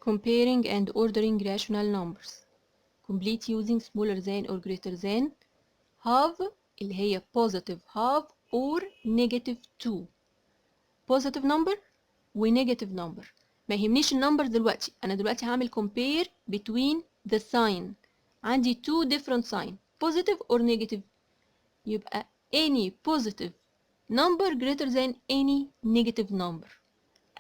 comparing and ordering rational numbers complete using smaller than or greater than half اللي هي positive half or negative 2 positive number و negative number. ما يهمنيش النمبر دلوقتي، انا دلوقتي هعمل compare between the sign. عندي two different sign positive or negative، يبقى any positive number greater than any negative number.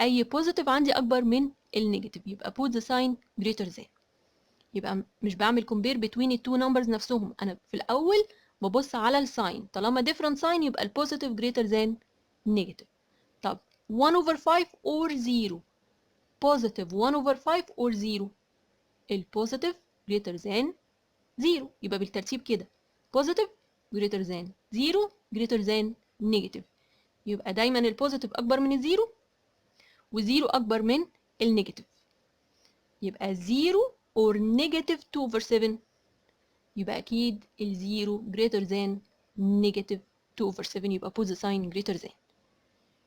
اي positive عندي اكبر من النيجاتيف يبقى put the sign greater than. يبقى مش بعمل compare between the two numbers نفسهم، انا في الاول ببص على الساين، طالما different sign يبقى البوزيتيف greater than negative. طب 1 over 5 or 0 positive 1 over 5 or 0 البوزيتيف greater than 0 يبقى بالترتيب كده positive greater than 0 greater than negative. يبقى دايما البوزيتيف اكبر من الزيرو وزيرو اكبر من النيجاتيف. يبقى 0 or negative 2 over 7 يبقى اكيد الزيرو greater than negative 2 over 7 يبقى put the sign greater than.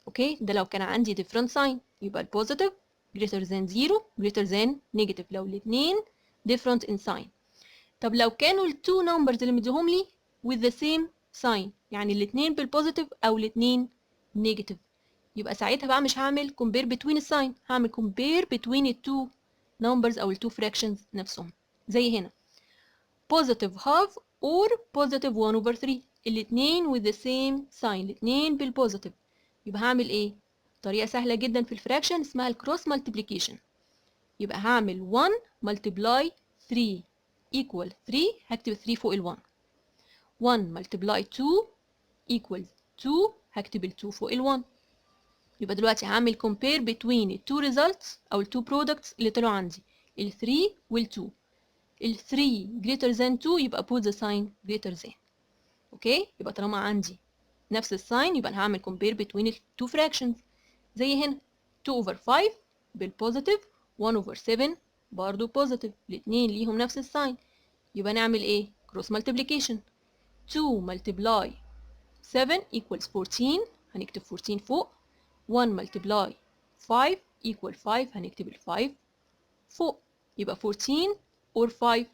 اوكي ده لو كان عندي different sign يبقى البوزيتيف greater than 0 greater than negative لو الاثنين different in sign. طب لو كانوا ال two numbers اللي مديهم لي with the same sign يعني الاثنين بالبوزيتيف او الاثنين negative يبقى ساعتها بقى مش هعمل compare between الساين، هعمل compare between ال two numbers او ال two fractions نفسهم. زي هنا positive half or positive 1 over 3 الاثنين with the same sign الاثنين بالبوزيتيف يبقى هعمل ايه؟ طريقة سهلة جدا في الفراكشن اسمها الكروس مالتيبليكيشن. يبقى هعمل 1 multiply 3 equal 3 هكتب 3 فوق ال 1 1 multiply 2 equals 2 هكتب ال 2 فوق ال 1. يبقى دلوقتي هعمل compare between ال two results أو ال two products اللي طلعوا عندي ال 3 وال 2. ال 3 greater than 2 يبقى put the sign greater than. اوكي يبقى طالما عندي نفس الساين يبقى انا هعمل compare between ال two fractions. زي هنا 2 over 5 بالبوزيتيف 1 over 7 برضه بوزيتيف الاثنين ليهم نفس الساين يبقى نعمل ايه؟ cross multiplication 2 multiply 7 equals 14 هنكتب 14 فوق 1 multiply 5 equal 5 هنكتب ال 5 فوق يبقى 14 or 5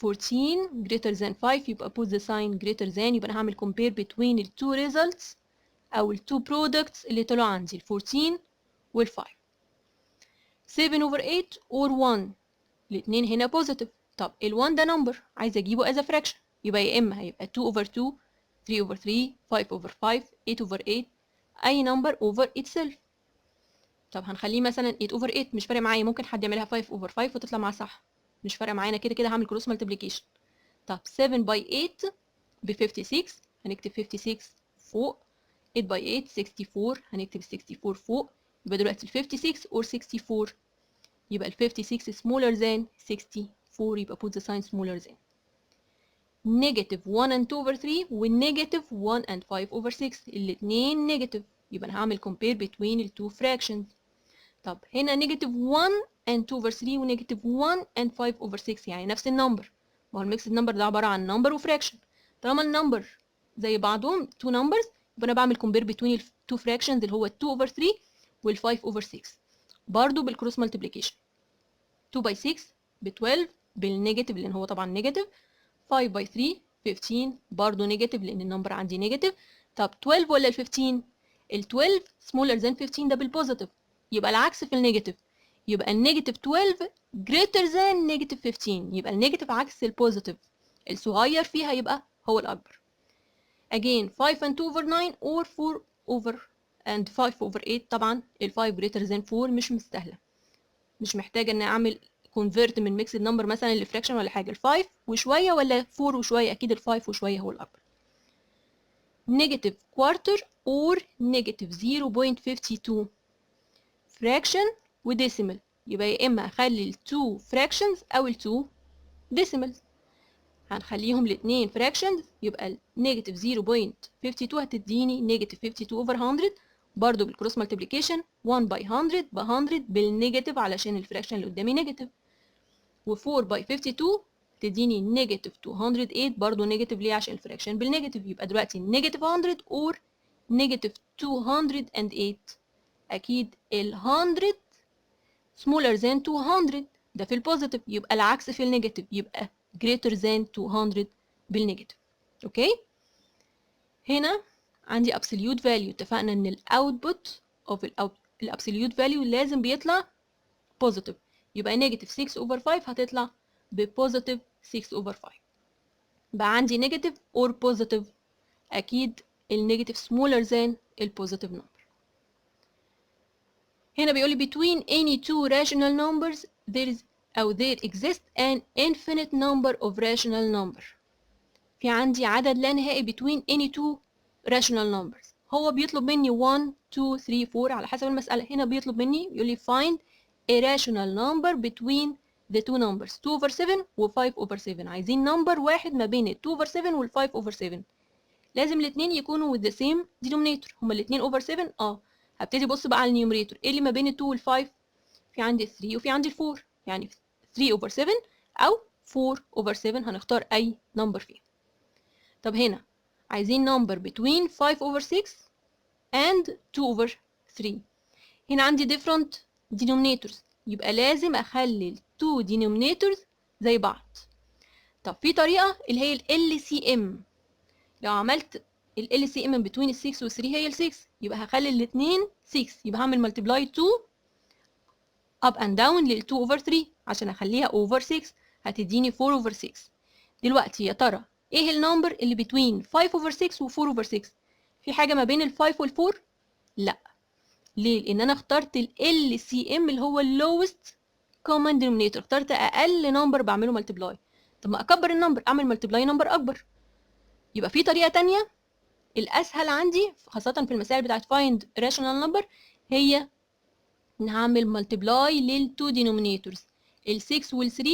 14 greater than 5 يبقى put the sign greater than. يبقى انا هعمل compare between ال two results او ال two products اللي طلعوا عندي ال 14 وال 5. 7 over 8 or 1 الاثنين هنا positive. طب ال 1 ده number عايزه اجيبه as a fraction يبقى يا اما هيبقى 2 over 2 3 over 3 5 over 5 8 over 8 اي number over itself. طب هنخليه مثلا 8 over 8 مش فارق معايا، ممكن حد يعملها 5 over 5 وتطلع معاه صح مش فارقه معانا كده كده هعمل كروس مالتيبليكيشن. طب 7 by 8 ب 56 هنكتب 56 فوق 8 by 8 64 هنكتب 64 فوق يبقى دلوقتي ال 56 or 64 يبقى ال 56 smaller than 64 يبقى put the sign smaller than. negative 1 and 2 over 3 والنيجاتيف 1 and 5 over 6 الاثنين نيجاتيف يبقى انا هعمل compare between ال two fractions. طب هنا negative 1 and 2 over 3 و negative 1 and 5 over 6 يعني نفس النمبر. ما هو الميكس نمبر ده عبارة عن نمبر وفراكشن. طالما النمبر زي بعضهم 2 numbers يبقى انا بعمل compare between ال two fractions اللي هو 2 over 3 وال 5 over 6 برضو بالكروس مالتيبليكيشن. 2 by 6 ب 12 بالنيجاتيف لان هو طبعا نيجاتيف 5 by 3 15 برضو نيجاتيف لان النمبر عندي نيجاتيف. طب 12 ولا ال 15؟ ال 12 smaller than 15 ده بالبوزيتيف يبقى العكس في النيجاتيف يبقى النيجاتيف 12 greater than نيجاتيف 15 يبقى النيجاتيف عكس البوزيتيف الصغير فيها يبقى هو الأكبر. again 5 and 2 over 9 or 4 over and 5 over 8 طبعا ال 5 greater than 4 مش مستاهلة مش محتاجة ان اعمل convert من mixed number مثلا لفراكشن ولا حاجة ال 5 وشوية ولا 4 وشوية اكيد ال 5 وشوية هو الأكبر. negative quarter or negative 0.52 fraction وديسيمال يبقى يا اما اخلي ال 2 fractions او ال 2 decimals. هنخليهم الاثنين fractions يبقى ال negative 0.52 هتديني negative 52 over 100 برضو بالكروس مالتيبليكيشن 1 by 100 ب 100 بالنيجاتيف علشان الفراكشن اللي قدامي نيجاتيف و 4 by 52 تديني نيجاتيف 208 برضو نيجاتيف ليه عشان الفراكشن بالنيجاتيف يبقى دلوقتي نيجاتيف 100 or نيجاتيف 208 اكيد ال 100 smaller than 200 ده في البوزيتيف، يبقى العكس في النيجاتيف، يبقى greater than 200 بالنيجاتيف. اوكي، هنا عندي absolute value، اتفقنا ان الاوتبوت of الابسوليوت value لازم بيطلع positive، يبقى negative 6 over 5 هتطلع بpositive 6 over 5. بقى عندي negative or positive، اكيد النيجاتيف smaller than البوزيتيف number. هنا بيقول لي between any two rational numbers there exists an infinite number of rational numbers. في عندي عدد لا نهائي between any two rational numbers. هو بيطلب مني 1 2 3 4 على حسب المسألة. هنا بيطلب مني يقول لي find a rational number between the two numbers 2 over 7 و 5 over 7. عايزين number واحد ما بين ال 2 over 7 وال 5 over 7. لازم الاثنين يكونوا with the same denominator. هما الاثنين over 7. هبتدي ابص بقى على النيومريتور، ايه اللي ما بين ال 2 وال 5؟ في عندي 3 وفي عندي 4، يعني 3 over 7 او 4 over 7، هنختار اي نمبر فيه. طب هنا عايزين number between 5 over 6 and 2 over 3. هنا عندي different denominators، يبقى لازم اخلي ال 2 denominators زي بعض. طب في طريقة اللي هي ال LCM. لو عملت ال LCM between ال 6 وال 3 هي ال 6، يبقى هخلي الاثنين 6، يبقى هعمل multiply 2 up and down لل 2 over 3 عشان اخليها over 6، هتديني 4 over 6. دلوقتي يا ترى ايه النمبر اللي between 5 over 6 و 4 over 6؟ في حاجة ما بين ال 5 وال 4؟ لا. ليه؟ لان انا اخترت ال LCM اللي هو lowest common denominator، اخترت اقل نمبر بعمله multiply. طب ما اكبر النمبر، اعمل multiply نمبر اكبر. يبقى في طريقة تانية الاسهل عندي خاصة في المسائل بتاعت find rational number، هي ان هعمل multiply لل 2 denominators، ال 6 وال 3.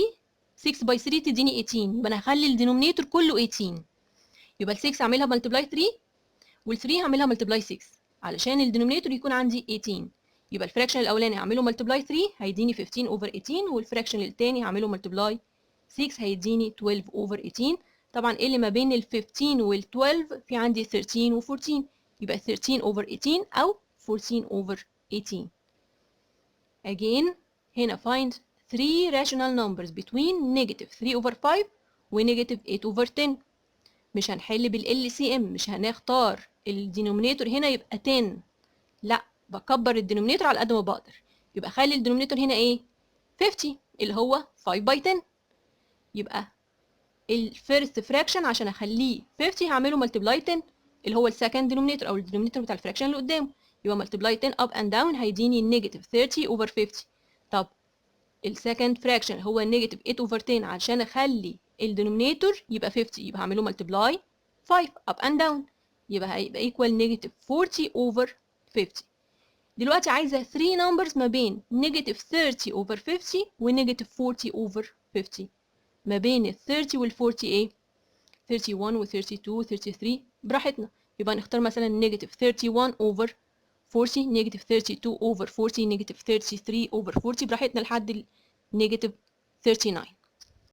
6 by 3 تديني 18، يبقى انا هخلي الدينومينيتور كله 18. يبقى ال 6 هعملها multiply 3 وال 3 هعملها multiply 6 علشان الدينومينيتور يكون عندي 18. يبقى الفراكشن الاولاني هعمله multiply 3 هيديني 15 over 18، والفراكشن الثاني هعمله multiply 6 هيديني 12 over 18. طبعا ايه اللي ما بين ال 15 وال 12؟ في عندي 13 و 14، يبقى 13 over 18 او 14 over 18. Again هنا find 3 rational numbers between negative 3 over 5 و negative 8 over 10. مش هنحل بال LCM، مش هنختار الدينومينيتور هنا يبقى 10، لا، بكبر الدينومينيتور على قد ما بقدر. يبقى خلي الدينومينيتور هنا ايه؟ 50 اللي هو 5 by 10. يبقى الفيرست فراكشن عشان اخليه 50 هعمله ملتبلاي 10 اللي هو السكند دينومينيتور او الدينومينيتور بتاع الفراكشن اللي قدامه، يبقى ملتبلاي 10 اب اند داون هيديني نيجاتيف 30 اوفر 50. طب السكند فراكشن هو نيجاتيف 8 اوفر 10، عشان اخلي الدينومينيتور يبقى 50 يبقى هعمله ملتبلاي 5 اب اند داون، يبقى هيبقى ايكوال نيجاتيف 40 اوفر 50. دلوقتي عايزه 3 نمبرز ما بين نيجاتيف 30 اوفر 50 ونيجاتيف 40 اوفر 50. ما بين ال 30 وال 40 ايه؟ 31 و 32 و 33 براحتنا. يبقى نختار مثلا نيجاتيف 31 اوفر 40، نيجاتيف 32 اوفر 40، نيجاتيف 33 اوفر 40 براحتنا لحد نيجاتيف 39.